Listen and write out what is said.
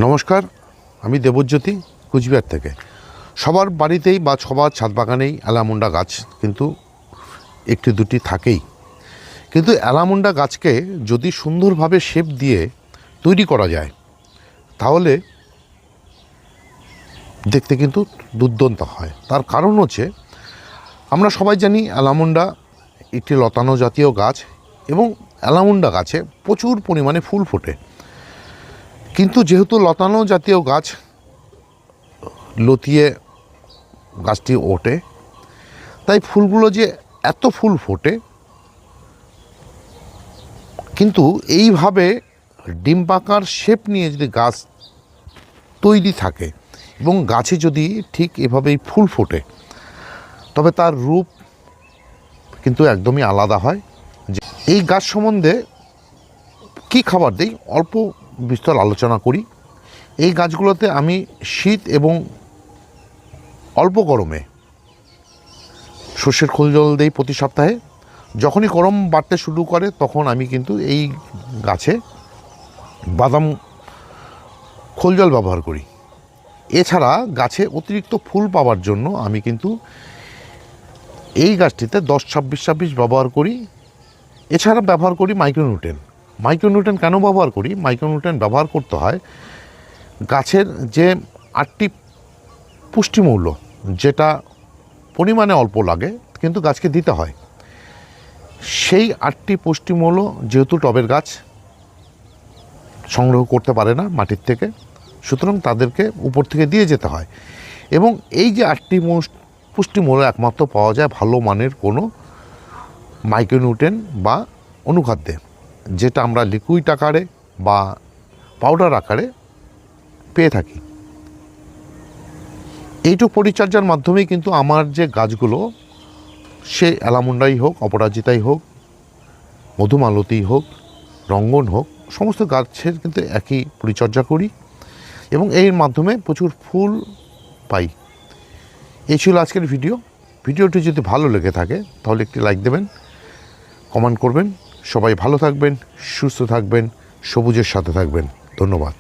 নমস্কার, আমি দেবজ্যোতি কুচবিহার থেকে। সবার বাড়িতেই বা সবার ছাদ বাগানেই অ্যালামুন্ডা গাছ কিন্তু একটি দুটি থাকেই। কিন্তু অ্যালামুন্ডা গাছকে যদি সুন্দরভাবে শেপ দিয়ে তৈরি করা যায় তাহলে দেখতে কিন্তু দুর্দান্ত হয়। তার কারণ হচ্ছে, আমরা সবাই জানি অ্যালামুন্ডা একটি লতানো জাতীয় গাছ এবং অ্যালামুন্ডা গাছে প্রচুর পরিমাণে ফুল ফোটে। কিন্তু যেহেতু লতানো জাতীয় গাছ, লতিয়ে গাছটি ওঠে, তাই ফুলগুলো যে এত ফুল ফোটে, কিন্তু এইভাবে ডিম পাকার শেপ নিয়ে যদি গাছ তৈরি থাকে এবং গাছে যদি ঠিক এভাবেই ফুল ফোটে, তবে তার রূপ কিন্তু একদমই আলাদা হয়। যে এই গাছ সম্বন্ধে কী খাবার দিই অল্প বিস্তর আলোচনা করি। এই গাছগুলোতে আমি শীত এবং অল্প গরমে সর্ষের খোল জল দিই প্রতি সপ্তাহে। যখনই গরম বাড়তে শুরু করে তখন আমি কিন্তু এই গাছে বাদাম খোল জল ব্যবহার করি। এছাড়া গাছে অতিরিক্ত ফুল পাওয়ার জন্য আমি কিন্তু এই গাছটিতে 10-26-26 ব্যবহার করি। এছাড়া ব্যবহার করি মাইক্রোনিউট্রেন। মাইক্রোনিউট্রেন কেন ব্যবহার করি? মাইক্রোনিউট্রেন ব্যবহার করতে হয় গাছের যে 8টি পুষ্টিমূল্য, যেটা পরিমাণে অল্প লাগে কিন্তু গাছকে দিতে হয়, সেই 8টি পুষ্টিমূল্য যেহেতু টবের গাছ সংগ্রহ করতে পারে না মাটির থেকে, সুতরাং তাদেরকে উপর থেকে দিয়ে যেতে হয়। এবং এই যে 8টি পুষ্টিমূল্য একমাত্র পাওয়া যায় ভালো মানের কোনো মাইক্রোনিউট্রেন বা অনুখাদ্যে, যেটা আমরা লিকুইড আকারে বা পাউডার আকারে পেয়ে থাকি। এইটুকু পরিচর্যার মাধ্যমেই কিন্তু আমার যে গাছগুলো, সে অ্যালামুন্ডাই হোক, অপরাজিতাই হোক, মধুমালতী হোক, রঙ্গন হোক, সমস্ত গাছের কিন্তু একই পরিচর্যা করি এবং এর মাধ্যমে প্রচুর ফুল পাই। এই ছিল আজকের ভিডিওটি যদি ভালো লেগে থাকে তাহলে একটি লাইক দেবেন, কমেন্ট করবেন। সবাই ভালো থাকবেন, সুস্থ থাকবেন, সবুজের সাথে থাকবেন। ধন্যবাদ।